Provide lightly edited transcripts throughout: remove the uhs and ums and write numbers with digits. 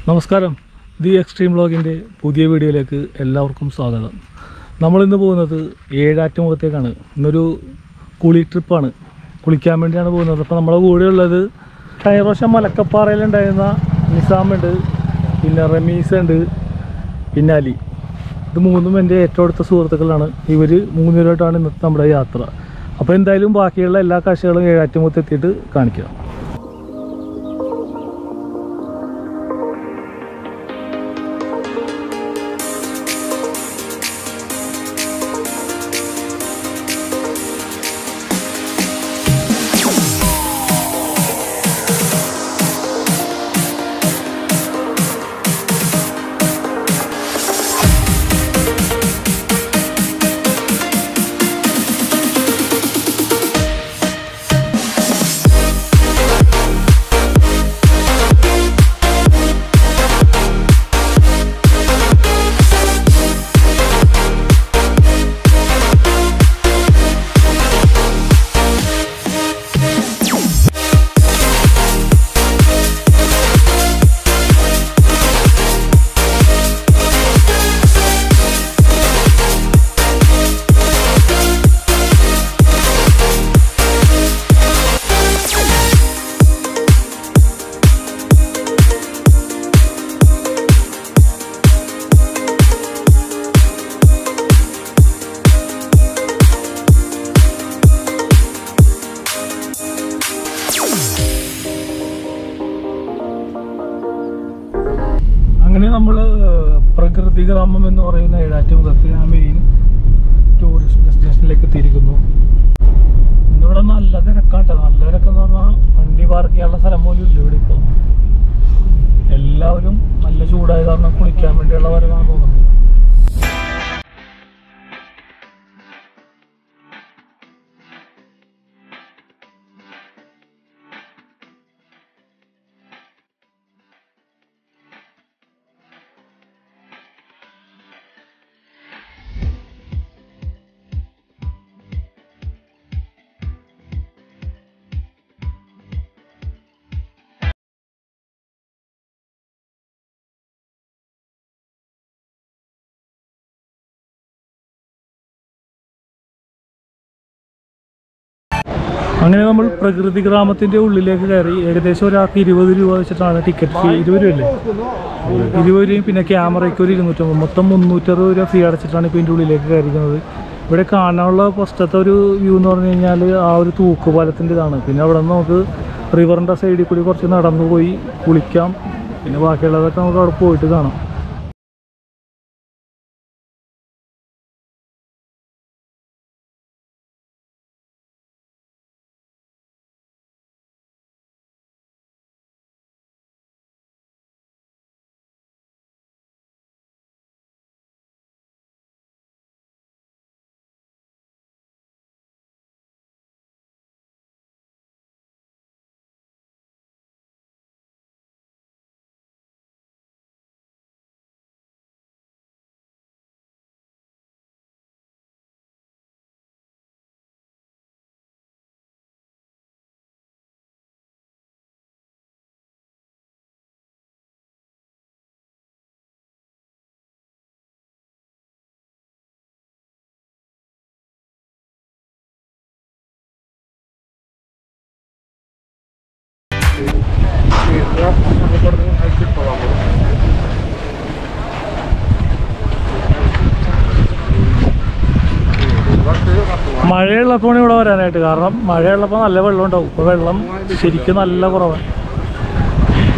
നമസ്കാരം. The extreme വ്ളോഗിൻ്റെ പുതിയ വീഡിയോയിലേക്ക് എല്ലാവർക്കും സ്വാഗതം. നമ്മളിന്ന് പോകുന്നത് ഏഴാറ്റുമുഖത്തേക്കാണ്. ഇന്നൊരു കുളി ട്രിപ്പാണ്, കുളിക്കാൻ വേണ്ടിയാണ് പോകുന്നത്. അപ്പോൾ നമ്മളെ കൂടെയുള്ളത് കഴിഞ്ഞ പ്രാവശ്യം മലക്കപ്പാറയിലുണ്ടായിരുന്ന നിസാമുണ്ട്, പിന്നെ റമീസ് ഉണ്ട്, പിന്നെ അലി. ഇത് മൂന്നും എൻ്റെ ഏറ്റവും അടുത്ത സുഹൃത്തുക്കളാണ്. ഇവർ മൂന്നുപേരായിട്ടാണ് ഇന്നത്തെ നമ്മുടെ യാത്ര. അപ്പോൾ എന്തായാലും ബാക്കിയുള്ള എല്ലാ കാഴ്ചകളും ഏഴാറ്റുമുഖത്ത് എത്തിയിട്ട് കാണിക്കാം. അങ്ങനെ നമ്മൾ പ്രകൃതി ഗ്രാമം എന്ന് പറയുന്ന ഏഴാറ്റുമുഖത്ത് ആ മെയിൻ ടൂറിസ്റ്റ് ഡെസ്റ്റിനേഷനിലേക്ക് എത്തിയിരിക്കുന്നു. ഇന്നിവിടെ നല്ല തിരക്കാട്ടോ. നല്ല തിരക്കെന്ന് പറഞ്ഞാൽ വണ്ടി പാർക്ക് ചെയ്യാനുള്ള സ്ഥലം പോലും ഇല്ല ഇവിടെ. ഇപ്പോൾ എല്ലാവരും നല്ല ചൂടായ കാരണം കുളിക്കാൻ വേണ്ടിയുള്ള വരവാണ് തോന്നുന്നത്. അങ്ങനെ നമ്മൾ പ്രകൃതി ഗ്രാമത്തിൻ്റെ ഉള്ളിലേക്ക് കയറി. ഏകദേശം ഒരാൾക്ക് 20 രൂപ വെച്ചിട്ടാണ് ടിക്കറ്റ് ഫീ. 20 രൂപ അല്ലേ? 20 രൂപയും പിന്നെ ക്യാമറയ്ക്ക് ഒരു 250, മൊത്തം 360 രൂപ ഫീ അടച്ചിട്ടാണ് ഇപ്പോൾ ഇതിൻ്റെ ഉള്ളിലേക്ക് കയറിയിരിക്കുന്നത്. ഇവിടെ കാണാനുള്ള ഫസ്റ്റത്തെ ഒരു വ്യൂ എന്ന് പറഞ്ഞു കഴിഞ്ഞാൽ ആ ഒരു തൂക്കുപാലത്തിൻ്റെ ഇതാണ്. പിന്നെ അവിടെ നിന്ന് നമുക്ക് റിവറിൻ്റെ സൈഡിൽ കൂടി കുറച്ച് നടന്നു പോയി കുളിക്കാം. പിന്നെ ബാക്കിയുള്ളതൊക്കെ നമുക്ക് അവിടെ പോയിട്ട് കാണാം. മഴയുള്ളപ്പോൾ ഇവിടെ വരാനായിട്ട്, കാരണം മഴയുള്ളപ്പോൾ നല്ല വെള്ളം ഉണ്ടാവും. ഇപ്പോൾ വെള്ളം ശരിക്കും നല്ല കുറവാണ്.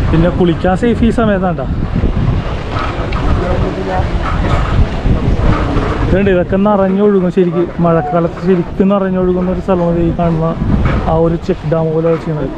പിന്നെ കുളിക്കാൻ സേഫ് ഈ സമയത്താണ്ട. ഇതുണ്ട്, ഇതൊക്കെ നിറഞ്ഞൊഴുകും ശരിക്കും. മഴക്കാലത്ത് ശരിക്കും നിറഞ്ഞൊഴുകുന്ന ഒരു സ്ഥലമാണ് ഈ കാണുന്ന ആ ഒരു ചെക്ക് ഡാം പോലെ വെച്ചിട്ടുണ്ട്.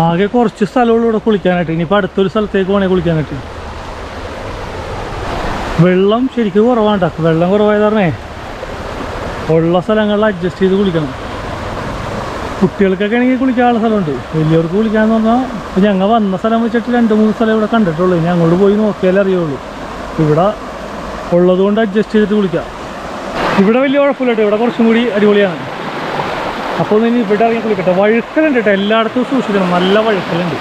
ആകെ കുറച്ച് സ്ഥലമുള്ളൂ ഇവിടെ കുളിക്കാനായിട്ട്. ഇനിയിപ്പോൾ അടുത്തൊരു സ്ഥലത്തേക്ക് വേണേൽ കുളിക്കാനായിട്ട്. വെള്ളം ശരിക്കും കുറവാണ്ട. വെള്ളം കുറവായത് കാരണേ ഉള്ള സ്ഥലങ്ങളിൽ അഡ്ജസ്റ്റ് ചെയ്ത് കുളിക്കണം. കുട്ടികൾക്കൊക്കെ ആണെങ്കിൽ കുളിക്കാനുള്ള സ്ഥലമുണ്ട്. വലിയവർക്ക് കുളിക്കാമെന്ന് പറഞ്ഞാൽ ഇപ്പോൾ ഞങ്ങൾ വന്ന സ്ഥലം വെച്ചിട്ട് 2-3 സ്ഥലം ഇവിടെ കണ്ടിട്ടുള്ളൂ. ഇനി അങ്ങോട്ട് പോയി നോക്കിയാലേ അറിയുള്ളൂ. ഇവിടെ ഉള്ളതുകൊണ്ട് അഡ്ജസ്റ്റ് ചെയ്തിട്ട് കുളിക്കാം. ഇവിടെ വലിയ കുഴപ്പമില്ല കേട്ടോ. ഇവിടെ കുറച്ചും കൂടി അടിപൊളിയാണ്. അപ്പോൾ ഇനി ഇവിടെ ഇറങ്ങി കുളിക്കട്ടെ. വഴുക്കലുണ്ട് കേട്ടോ, എല്ലായിടത്തും സൂക്ഷിക്കണം. നല്ല വഴുക്കലുണ്ട്.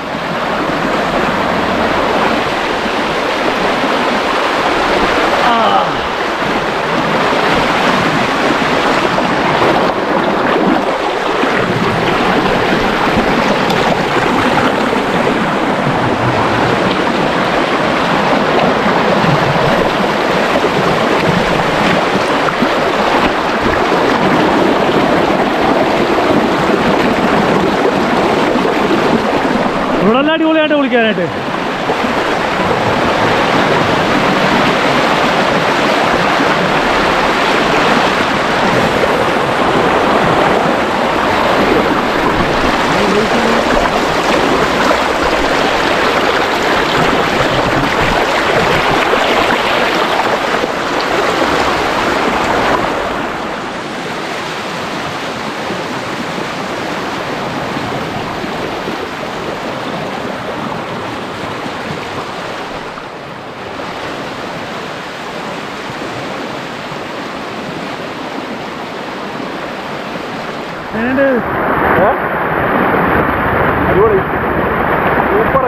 ഇവിടെ എല്ലാം അടിപൊളിയായിട്ട് കുളിക്കാനായിട്ട്. അടിപൊളി സൂപ്പർ.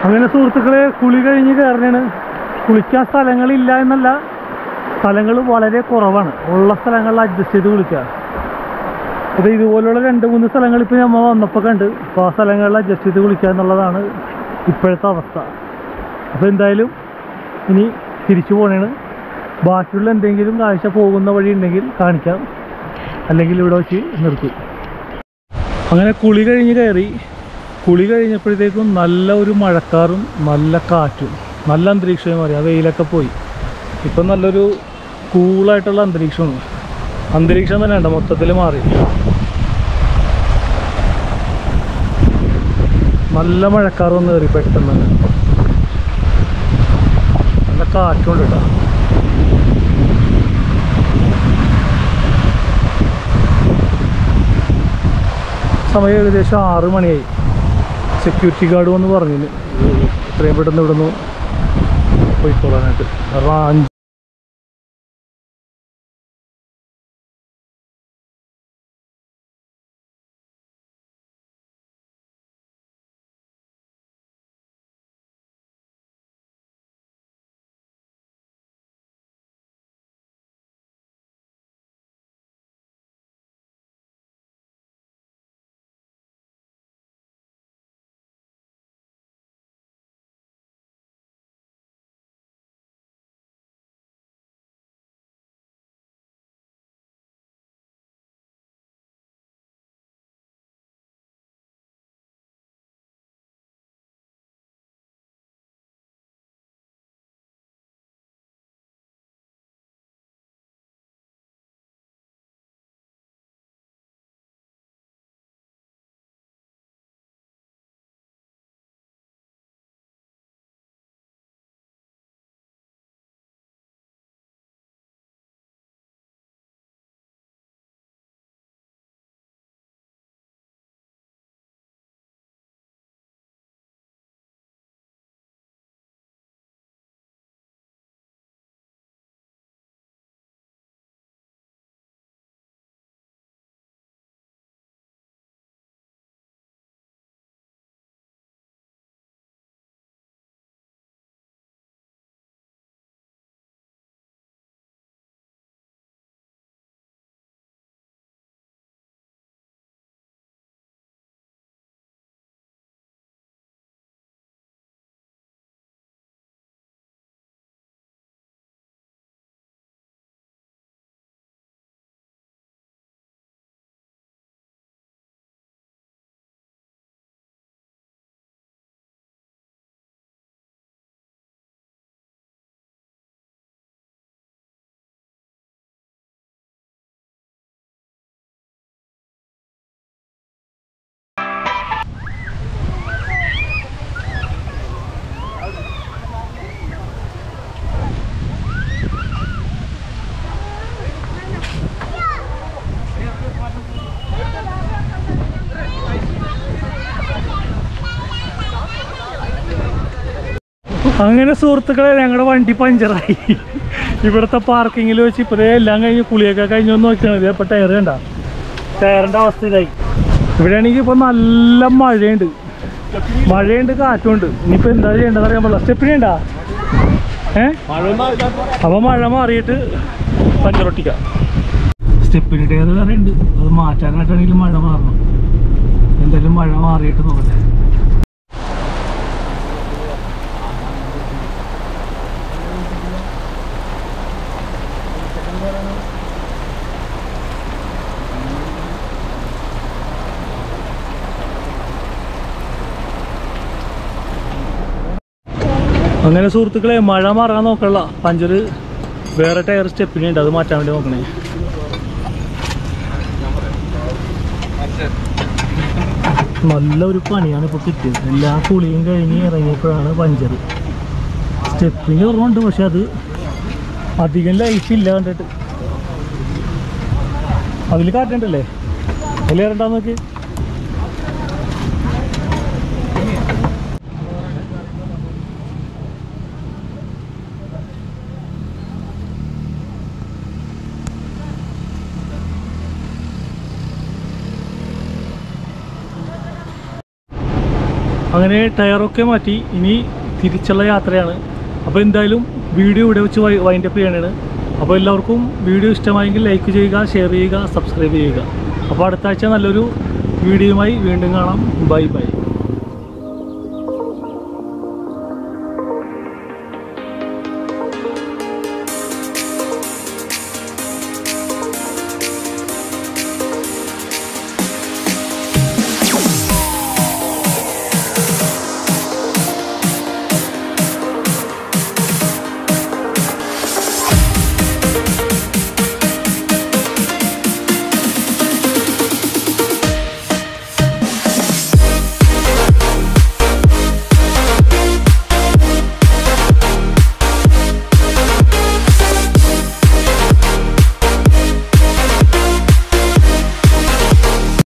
അങ്ങനെ സുഹൃത്തുക്കളെ, കുളി കഴിഞ്ഞ് കയറുകയാണ്. കുളിക്കാൻ സ്ഥലങ്ങളില്ല എന്നല്ല, സ്ഥലങ്ങൾ വളരെ കുറവാണ്. ഉള്ള സ്ഥലങ്ങളിൽ അഡ്ജസ്റ്റ് ചെയ്ത് കുളിക്കുക. അപ്പോൾ ഇതുപോലുള്ള 2-3 സ്ഥലങ്ങൾ ഇപ്പോൾ നമ്മൾ വന്നപ്പോൾ കണ്ട്. അപ്പോൾ ആ സ്ഥലങ്ങളിൽ അഡ്ജസ്റ്റ് ചെയ്ത് കുളിക്കുക എന്നുള്ളതാണ് ഇപ്പോഴത്തെ അവസ്ഥ. അപ്പോൾ എന്തായാലും ഇനി തിരിച്ചു പോകണേണ്. ബാക്കിയുള്ള എന്തെങ്കിലും കാഴ്ച പോകുന്ന വഴി ഉണ്ടെങ്കിൽ കാണിക്കാം, അല്ലെങ്കിൽ ഇവിടെ വെച്ച് നിർത്തും. അങ്ങനെ കുളി കഴിഞ്ഞ് കയറി. കുളി കഴിഞ്ഞപ്പോഴത്തേക്കും നല്ല ഒരു മഴക്കാറും നല്ല കാറ്റും നല്ല അന്തരീക്ഷവും മാറി. ആ വെയിലൊക്കെ പോയി. ഇപ്പം നല്ലൊരു കൂളായിട്ടുള്ള അന്തരീക്ഷമാണ്. അന്തരീക്ഷം തന്നെ ഉണ്ട്, മൊത്തത്തിൽ മാറി. നല്ല മഴക്കാർ വന്ന് കയറി പെട്ടെന്ന് തന്നെ. നല്ല കാറ്റുണ്ട് കേട്ടോ. സമയം ഏകദേശം 6 മണിയായി. സെക്യൂരിറ്റി ഗാർഡ് വന്ന് പറഞ്ഞു എത്രയും പെട്ടെന്ന് ഇവിടെ നിന്ന് പോയിക്കോളാനായിട്ട്. കാരണം അങ്ങനെ സുഹൃത്തുക്കളെ ഞങ്ങളുടെ വണ്ടി പഞ്ചറായി. ഇവിടുത്തെ പാർക്കിങ്ങിൽ വെച്ച് ഇപ്പോഴേ എല്ലാം കഴിഞ്ഞ് കുളിയൊക്കെ കഴിഞ്ഞൊന്ന് നോക്കിയാൽ അപ്പോൾ ടയർ കണ്ട ടയറിൻ്റെ അവസ്ഥയിലായി. ഇവിടെയാണെങ്കിൽ ഇപ്പോൾ നല്ല മഴയുണ്ട് കാറ്റുണ്ട്. ഇനിയിപ്പോൾ എന്താ ചെയ്യേണ്ടത് അറിയാൻ പാടില്ല. സ്റ്റെപ്പിനി ഉണ്ടാ അപ്പോൾ മഴ മാറിയിട്ട് പഞ്ചറൊട്ടിക്കാം. സ്റ്റെപ്പിനി ടയർ വേറെ ഉണ്ട്, അത് മാറ്റാനായിട്ടാണെങ്കിലും മഴ മാറണം. എന്തായാലും മഴ മാറിയിട്ട് നോക്കട്ടെ. അങ്ങനെ സുഹൃത്തുക്കളെ മഴ മാറാൻ നോക്കള്ള പഞ്ചറ് വേറെ ടയർ സ്റ്റെപ്പിനി ഉണ്ട്, അത് മാറ്റാൻ വേണ്ടി നോക്കണേ. നല്ലൊരു പണിയാണ് ഇപ്പോൾ കിട്ടിയത്. എല്ലാ കുളിയും കഴിഞ്ഞ് ഇറങ്ങിയപ്പോഴാണ് പഞ്ചർ. സ്റ്റെപ്പിനി ഓർമ്മയുണ്ട്, പക്ഷെ അത് അധികം ലൈഫില്ല കണ്ടിട്ട്. അതിൽ കാറ്റുണ്ടല്ലേ, അതിൽ ഇറണ്ടാന്ന് നോക്കി. അങ്ങനെ ടയറൊക്കെ മാറ്റി ഇനി തിരിച്ചുള്ള യാത്രയാണ്. അപ്പോൾ എന്തായാലും വീഡിയോ ഇവിടെ വെച്ച് വൈൻഡപ്പ് ചെയ്യണതാണ്. അപ്പോൾ എല്ലാവർക്കും വീഡിയോ ഇഷ്ടമായെങ്കിൽ ലൈക്ക് ചെയ്യുക, ഷെയർ ചെയ്യുക, സബ്സ്ക്രൈബ് ചെയ്യുക. അപ്പോൾ അടുത്ത ആഴ്ച നല്ലൊരു വീഡിയോയുമായി വീണ്ടും കാണാം. Bye bye.